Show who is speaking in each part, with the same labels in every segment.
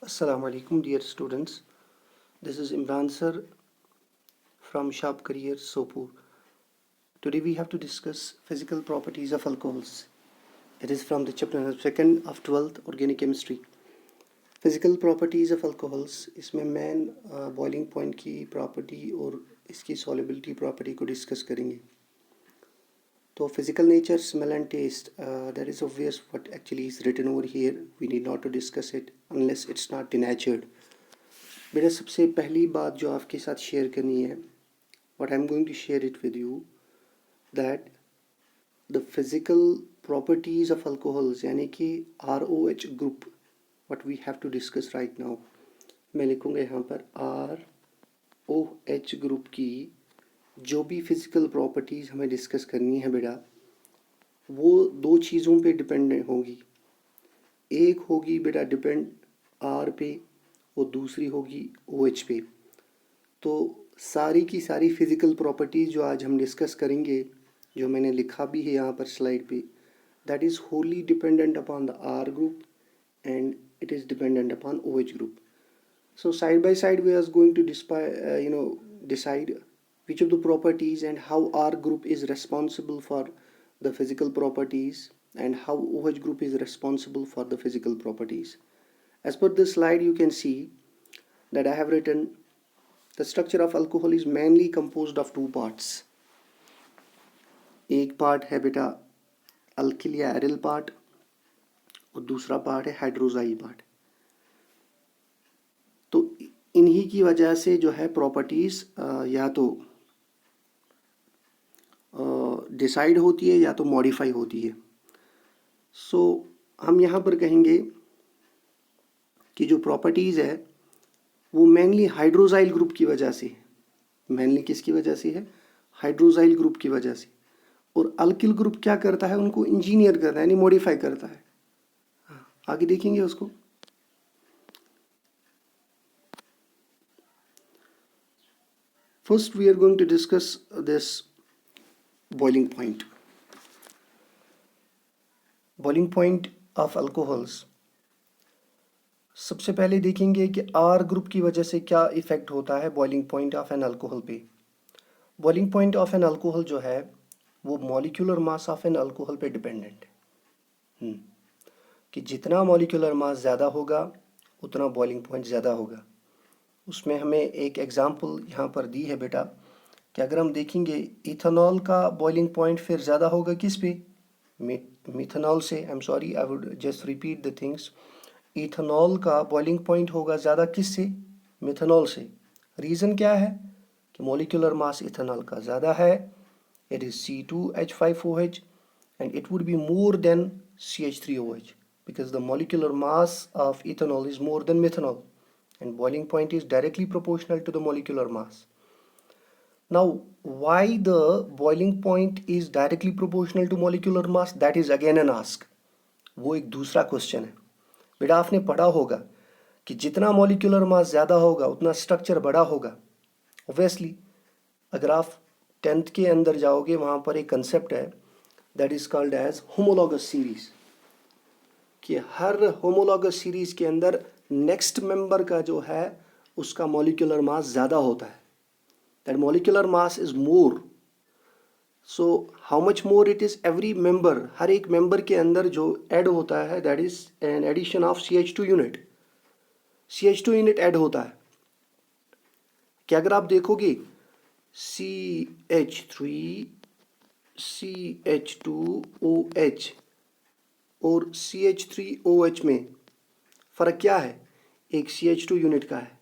Speaker 1: Assalamu alaikum, dear students. This is Imran sir from Sharp Career Sopur. Today we have to discuss physical properties of alcohols. It is from the chapter 2nd of 12th Organic Chemistry. Physical properties of alcohols इसमें main boiling point की property और इसकी solubility property को discuss करेंगे. तो physical nature, smell and taste, that is obvious what actually is written over here. We need not to discuss it unless it's not denatured. मेरा सबसे पहली बात जो आपके साथ शेयर करनी है, what I'm going to share it with you, that the physical properties of alcohols यानी कि ROH group, what we have to discuss right now. मैं लिखूँगा यहाँ पर ROH group की जो भी फिज़िकल प्रॉपर्टीज़ हमें डिस्कस करनी है बेटा, वो दो चीज़ों पे डिपेंडेंट होगी. एक होगी बेटा डिपेंड R पे और दूसरी होगी OH पे. तो सारी की सारी फिज़िकल प्रॉपर्टीज़ जो आज हम डिस्कस करेंगे, जो मैंने लिखा भी है यहाँ पर स्लाइड पे, that is Holi dependent upon the R group and it is dependent upon OH group. So side by side we are going to decide which of the properties and how R group is responsible for the physical properties and how OH group is responsible for the physical properties. As per this slide you can see that I have written the structure of alcohol is mainly composed of two parts. एक part है बेटा alkyl या aryl part और दूसरा part है हाइड्रोजाइल part. तो इन्हीं की वजह से जो है प्रॉपर्टीज़ या तो डिसाइड होती है या तो मॉडिफाई होती है. सो हम यहाँ पर कहेंगे कि जो प्रॉपर्टीज़ है वो मेनली हाइड्रोजाइल ग्रुप की वजह से है. मेनली किसकी वजह से है? हाइड्रोजाइल ग्रुप की वजह से. और अल्किल ग्रुप क्या करता है? उनको इंजीनियर करता है यानी मॉडिफाई करता है. आगे देखेंगे उसको. First we are going to discuss this boiling point. Boiling point of alcohols. सबसे पहले देखेंगे कि R ग्रुप की वजह से क्या इफ़ेक्ट होता है boiling point of an alcohol पे. Boiling point of an alcohol जो है वो molecular mass of an alcohol पे डिपेंडेंट है. कि जितना मॉलिक्यूलर मास ज़्यादा होगा उतना बॉइलिंग पॉइंट ज़्यादा होगा. उसमें हमें एक एग्जांपल यहाँ पर दी है बेटा कि अगर हम देखेंगे इथेनॉल का बॉइलिंग पॉइंट फिर ज़्यादा होगा किस पे? मिथेनॉल से. I am sorry, I would just repeat the things. Ethanol का बॉइलिंग पॉइंट होगा ज़्यादा किस से? मिथेनॉल से. रीज़न क्या है? कि मॉलिक्यूलर मास इथेनॉल का ज़्यादा है. It is C2H5OH and it would be more than CH3OH because the molecular mass of ethanol is more than methanol and boiling point is directly proportional to the molecular mass. Now why the boiling point is directly proportional to molecular mass, that is again an ask. वो एक दूसरा question है. बेटा आपने पढ़ा होगा कि जितना मॉलिक्यूलर मास ज़्यादा होगा उतना स्ट्रक्चर बड़ा होगा. ऑब्वियसली अगर आप 10th के अंदर जाओगे वहाँ पर एक कंसेप्ट है that is called as homologous series. कि हर होमोलॉगस सीरीज के अंदर नेक्स्ट मेंबर का जो है उसका मॉलिक्यूलर मास ज़्यादा होता है. That molecular mass is more. So how much more it is? Every member, हर एक मेंबर के अंदर जो ऐड होता है that is an addition of CH2 unit. CH2 unit add होता है. कि अगर आप देखोगे CH3 CH2OH और CH3OH में फ़र्क क्या है? एक CH2 यूनिट का है.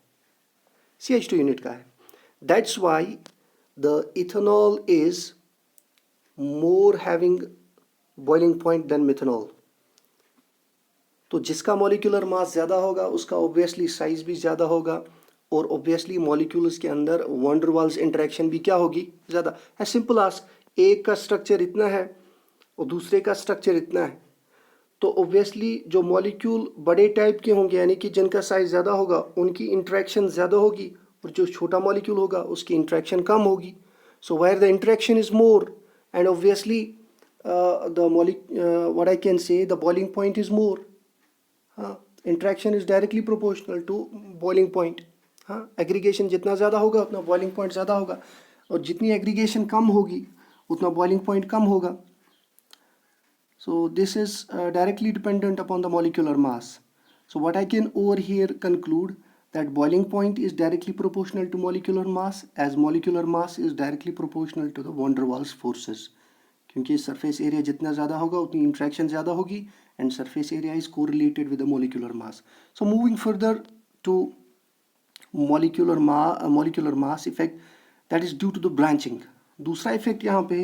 Speaker 1: CH2 यूनिट का है. That's why the ethanol is more having boiling point than methanol. तो जिसका मॉलिक्यूलर मास ज़्यादा होगा उसका ऑब्वियसली साइज भी ज़्यादा होगा और ऑब्वियसली मॉलिक्यूल्स के अंदर वॉन डर वाल्स इंटरेक्शन भी क्या होगी? ज़्यादा. है सिंपल आस्क. एक का स्ट्रक्चर इतना है और दूसरे का स्ट्रक्चर इतना है तो ऑब्वियसली जो मॉलिक्यूल बड़े टाइप के होंगे यानी कि जिनका साइज ज़्यादा होगा उनकी इंटरेक्शन ज़्यादा होगी और जो छोटा मॉलिक्यूल होगा उसकी इंटरेक्शन कम होगी. So where the interaction is more and obviously what I can say, the boiling point is more. Interaction is directly proportional to boiling point. हाँ, एग्रीगेशन जितना ज़्यादा होगा उतना बॉइलिंग पॉइंट ज़्यादा होगा, और जितनी एग्रीगेशन कम होगी उतना बॉइलिंग पॉइंट कम होगा। So this is directly dependent upon the molecular mass. So what I can over here conclude that boiling point is directly proportional to molecular mass, as molecular mass is directly proportional to the van der Waals forces. क्योंकि surface area जितना ज़्यादा होगा उतनी interaction ज़्यादा होगी, and surface area is correlated with the molecular mass. So moving further to molecular mass effect, that is due to the branching. दूसरा effect यहाँ पे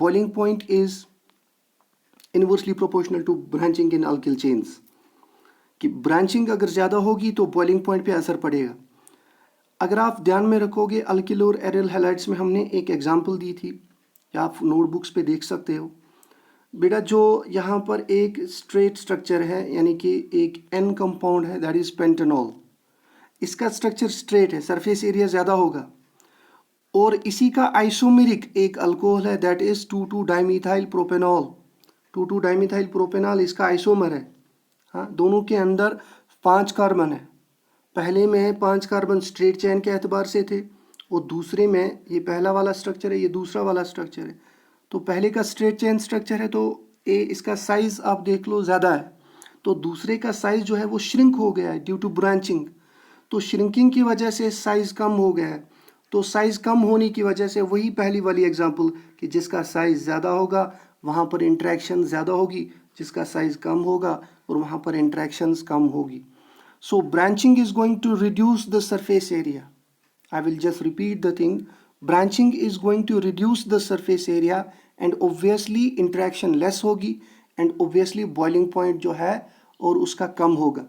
Speaker 1: boiling point is inversely proportional to branching in alkyl chains, कि branching अगर ज़्यादा होगी तो boiling point पे असर पड़ेगा। अगर आप ध्यान में रखोगे अल्किल और एरिल हैलाइड्स में हमने एक एग्जांपल दी थी, या आप नोटबुक्स पे देख सकते हो बेटा, जो यहाँ पर एक स्ट्रेट स्ट्रक्चर है, यानी कि एक एन कंपाउंड है, दैट इज पेंटेनॉल। इसका स्ट्रक्चर स्ट्रेट है, सरफेस एरिया ज़्यादा होगा, और इसी का आइसोमेरिक एक अल्कोहल है, दैट इज 2,2 डाइमीथाइल प्रोपेनॉल। 2,2 डाइमीथाइल प्रोपेनॉल इसका आइसोमर है। हाँ, दोनों के अंदर 5 कार्बन है। पहले में 5 कार्बन स्ट्रेट चेन के एतबार से थे, और दूसरे में ये पहला वाला स्ट्रक्चर है, ये दूसरा वाला स्ट्रक्चर है। तो पहले का स्ट्रेट चेन स्ट्रक्चर है, तो ए इसका साइज आप देख लो ज़्यादा है, तो दूसरे का साइज जो है वो श्रिंक हो गया है ड्यू टू ब्रांचिंग। तो श्रिंकिंग की वजह से साइज कम हो गया है। तो साइज कम होने की वजह से वही पहली वाली एग्जांपल कि जिसका साइज ज़्यादा होगा वहाँ पर इंट्रैक्शन ज़्यादा होगी, जिसका साइज कम होगा और वहाँ पर इंट्रैक्शंस कम होगी। So branching is going to reduce the surface area. I will just repeat the thing. Branching is going to reduce the surface area, and obviously interaction less होगी, and obviously boiling point जो है और उसका कम होगा.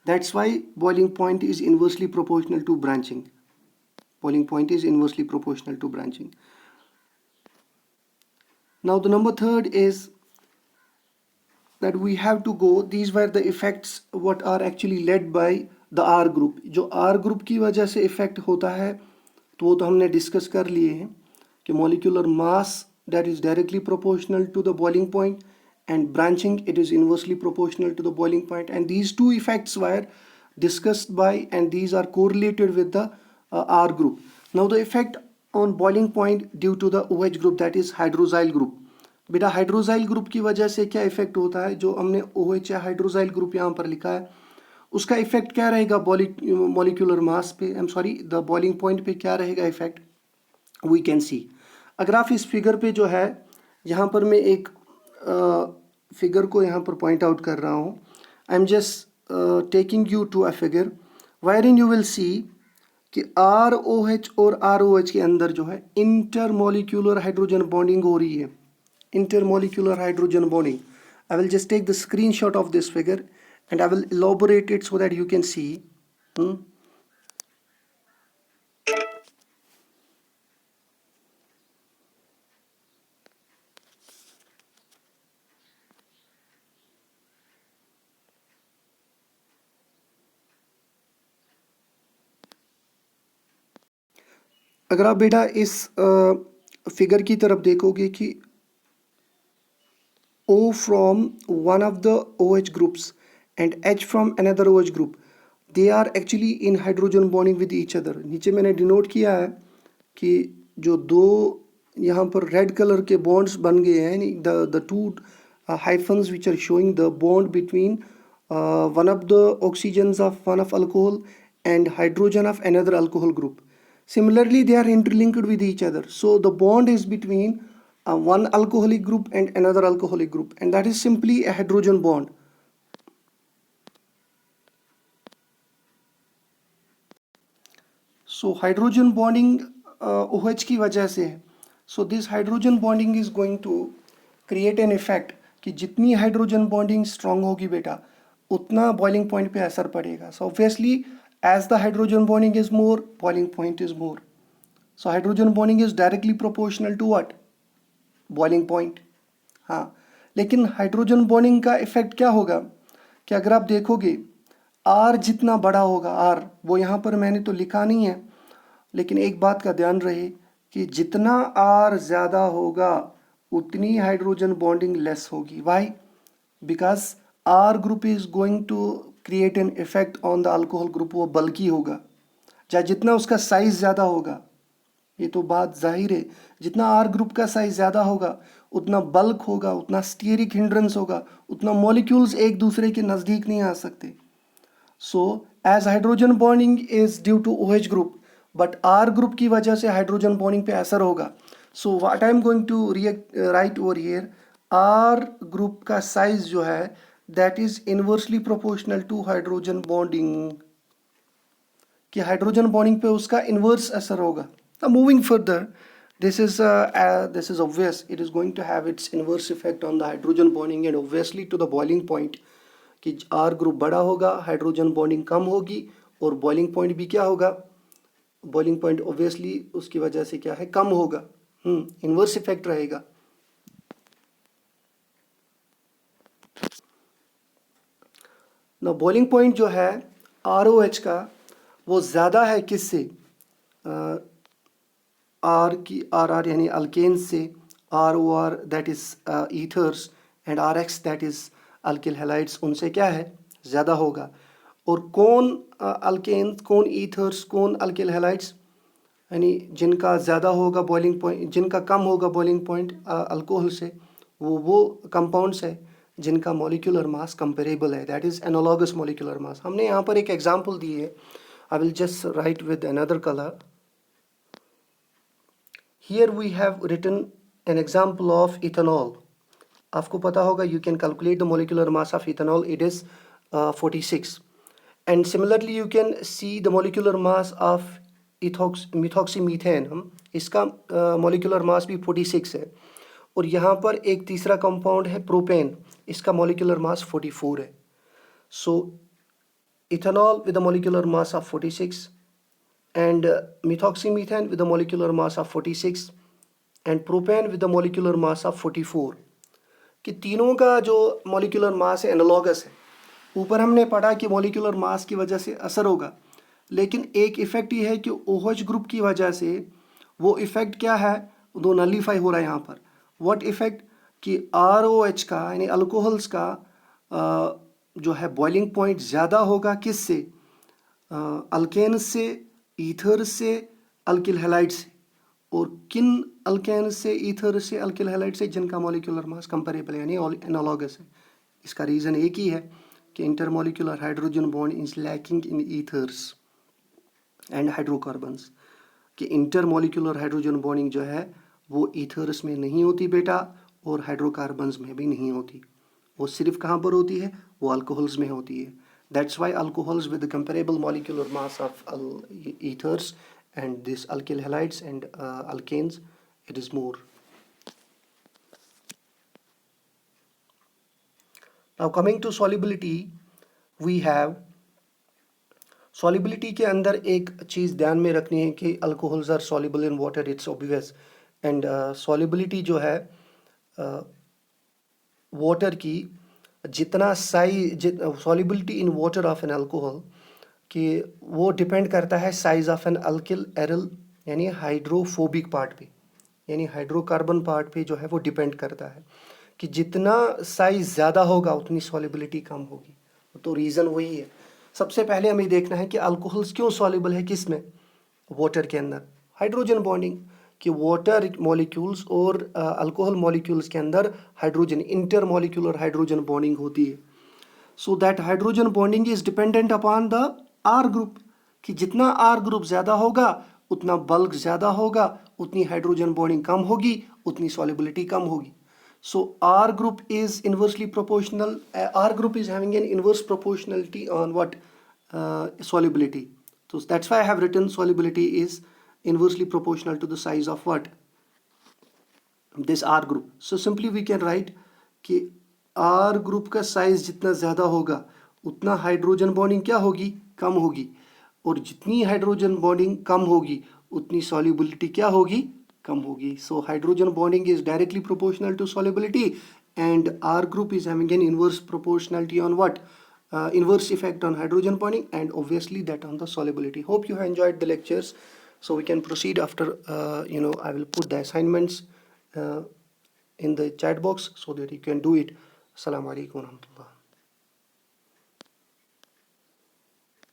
Speaker 1: That's why boiling point is inversely proportional to branching. Boiling point is inversely proportional to branching. Now the number third is that we have to go, these were the effects what are actually led by the R group. जो R group की वजह से effect होता है तो वो तो हमने डिस्कस कर लिए हैं कि molecular mass that is directly proportional to the boiling point, and branching it is inversely proportional to the boiling point, and these two effects were discussed by, and these are correlated with the R group. Now the effect on boiling point due to the OH group, that is hydroxyl group. बेटा हाइड्रोजाइल group की वजह से क्या effect होता है, जो हमने OH या हाइड्रोजाइल ग्रुप यहाँ पर लिखा है उसका इफेक्ट क्या रहेगा मॉलिक्यूलर मास पे, I am sorry the boiling point पे क्या रहेगा इफेक्ट, वी कैन सी। अगर आप इस फिगर पे जो है यहाँ पर मैं एक फिगर को यहाँ पर पॉइंट आउट कर रहा हूँ, I am just taking you to a figure where in you will see कि ROH और ROH के अंदर जो है इंटरमोलिक्यूलर हाइड्रोजन बॉन्डिंग हो रही है, intermolecular hydrogen bonding. I will just take the screenshot of this figure and I will elaborate it so that you can see. अगर आप बेटा इस फिगर की तरफ देखोगे कि O from one of the OH groups and H from another OH group, they are actually in hydrogen bonding with each other. नीचे मैंने डिनोट किया है कि जो दो यहाँ पर रेड कलर के बॉन्ड्स बन गए हैं, the two hyphens which are showing the bond between one of the oxygens of one of alcohol and hydrogen of another alcohol group. Similarly, they are interlinked with each other. So the bond is between one alcoholic group and another alcoholic group, and that is simply a hydrogen bond. So hydrogen bonding OH की वजह से है. So this hydrogen bonding is going to create an effect कि जितनी hydrogen bonding strong होगी बेटा उतना boiling point पे असर पड़ेगा. So obviously as the hydrogen bonding is more, boiling point is more. So hydrogen bonding is directly proportional to what? Boiling point. हाँ, लेकिन हाइड्रोजन बॉन्डिंग का इफेक्ट क्या होगा कि अगर आप देखोगे R जितना बड़ा होगा, R वो यहाँ पर मैंने तो लिखा नहीं है, लेकिन एक बात का ध्यान रहे कि जितना R ज़्यादा होगा उतनी हाइड्रोजन बॉन्डिंग लेस होगी. Why? Because R group is going to create an effect on the alcohol group, वो बल्कि होगा, चाहे जितना उसका साइज ज़्यादा होगा, ये तो बात जाहिर है, जितना आर ग्रुप का साइज ज़्यादा होगा उतना बल्क होगा, उतना स्टीयरिक हिंड्रेंस होगा, उतना मॉलिक्यूल्स एक दूसरे के नज़दीक नहीं आ सकते. So as hydrogen bonding is due to OH ग्रुप, बट आर ग्रुप की वजह से हाइड्रोजन बॉन्डिंग पे असर होगा. So what I am going to write over here, R group का साइज जो है that is inversely proportional to hydrogen bonding, कि हाइड्रोजन बॉन्डिंग पे उसका इनवर्स असर होगा. Now moving further, this is obvious, it is going to have its inverse effect on the hydrogen bonding and obviously to the boiling point, कि R group बड़ा होगा, hydrogen bonding कम होगी, और boiling point भी क्या होगा, बॉइलिंग पॉइंट ऑब्वियसली उसकी वजह से क्या है, कम होगा. इनवर्स इफेक्ट रहेगा. ना बॉइलिंग पॉइंट जो है ROH का वो ज़्यादा है किससे, आर की आर यानी अल्केन्स से, ROR that is ethers, and RX that is alkyl halides, उनसे क्या है, ज़्यादा होगा. और कौन अल्केन्स, कौन ईथर्स, कौन अल्किल हैलाइड्स, यानी जिनका ज़्यादा होगा बॉइलिंग पॉइंट, जिनका कम होगा बॉइलिंग पॉइंट अल्कोहल से, वो कंपाउंड्स है जिनका मॉलिक्यूलर मास कंपेरेबल है, that is analogous molecular mass. हमने यहाँ पर एक एग्जांपल दी है, I will just write with another colour. Here we have written an example of ethanol. आपको पता होगा, you can calculate the molecular mass of ethanol, it is 46. And similarly you can see the molecular mass of methoxymethane, इसका molecular मास भी 46 है. और यहाँ पर एक तीसरा कंपाउंड है प्रोपेन, इसका मॉलिक्यूलर मास 44 है. So ethanol with the molecular mass of 46 and methoxymethane with a molecular mass of 46 and propane with a molecular mass of 44, कि तीनों का जो मॉलिक्यूलर मास है एनालॉगस है. ऊपर हमने पढ़ा कि मॉलिक्यूलर मास की वजह से असर होगा, लेकिन एक इफ़ेक्ट ये है कि OH ग्रुप की वजह से वो इफ़ेक्ट क्या है, वो नलीफाई हो रहा है यहाँ पर. व्हाट इफ़ेक्ट, कि ROH का यानी अल्कोहल्स का जो है बॉइलिंग पॉइंट ज़्यादा होगा किससे, अल्केन से, ईथर से, अल्किल हैलाइड से. और किन अल्केन से, ईथर से, अल्किल हैलाइड से, जिनका मॉलिक्यूलर मास कंपेरेबल है यानी एनालॉगस है. इसका रीज़न एक ही है कि intermolecular hydrogen bond is lacking in ethers and hydrocarbons, कि इंटरमॉलिक्यूलर हाइड्रोजन बॉन्डिंग जो है वो ईथर्स में नहीं होती बेटा, और हाइड्रोकार्बन्स में भी नहीं होती. वो सिर्फ कहाँ पर होती है, वो अल्कोहल्स में होती है. That's why alcohols with the comparable molecular mass of ethers and this alkyl halides and alkanes, it is more. Now coming to solubility, we have solubility के अंदर एक चीज़ ध्यान में रखनी है कि alcohols are soluble in water, it's obvious. And solubility जो है water की जितना solubility in water of an alcohol, कि वो डिपेंड करता है साइज ऑफ एन अल्किल एरल यानी हाइड्रोफोबिक पार्ट पे, यानी हाइड्रोकार्बन पार्ट पे जो है वो डिपेंड करता है, कि जितना साइज ज़्यादा होगा उतनी सॉल्युबिलिटी कम होगी. तो रीज़न वही है. सबसे पहले हमें देखना है कि अल्कोहल्स क्यों सॉल्युबल है, किस में, वाटर के अंदर. हाइड्रोजन बॉन्डिंग, कि वाटर मॉलिक्यूल्स और अल्कोहल मॉलिक्यूल्स के अंदर hydrogen, intermolecular hydrogen bonding होती है. So that hydrogen bonding is dependent upon the R group, कि जितना आर ग्रुप ज़्यादा होगा उतना बल्क ज़्यादा होगा, उतनी हाइड्रोजन बॉन्डिंग कम होगी, उतनी सॉल्युबिलिटी कम होगी. So R group is inversely proportional, R group is having an inverse proportionality on what, solubility. So that's why I have written solubility is inversely proportional to the size of what, this R group. So simply we can write कि R group का size जितना ज़्यादा होगा उतना hydrogen bonding क्या होगी, कम होगी. और जितनी हाइड्रोजन बॉन्डिंग कम होगी उतनी solubility क्या होगी, कम होगी. So hydrogen bonding is directly proportional to solubility and R group is having an inverse proportionality on what, inverse effect on hydrogen bonding and obviously that on the solubility. Hope you have enjoyed the lectures. So we can proceed after, I will put the assignments in the chat box so that you can do it. Assalamu alaikum warahmatullah.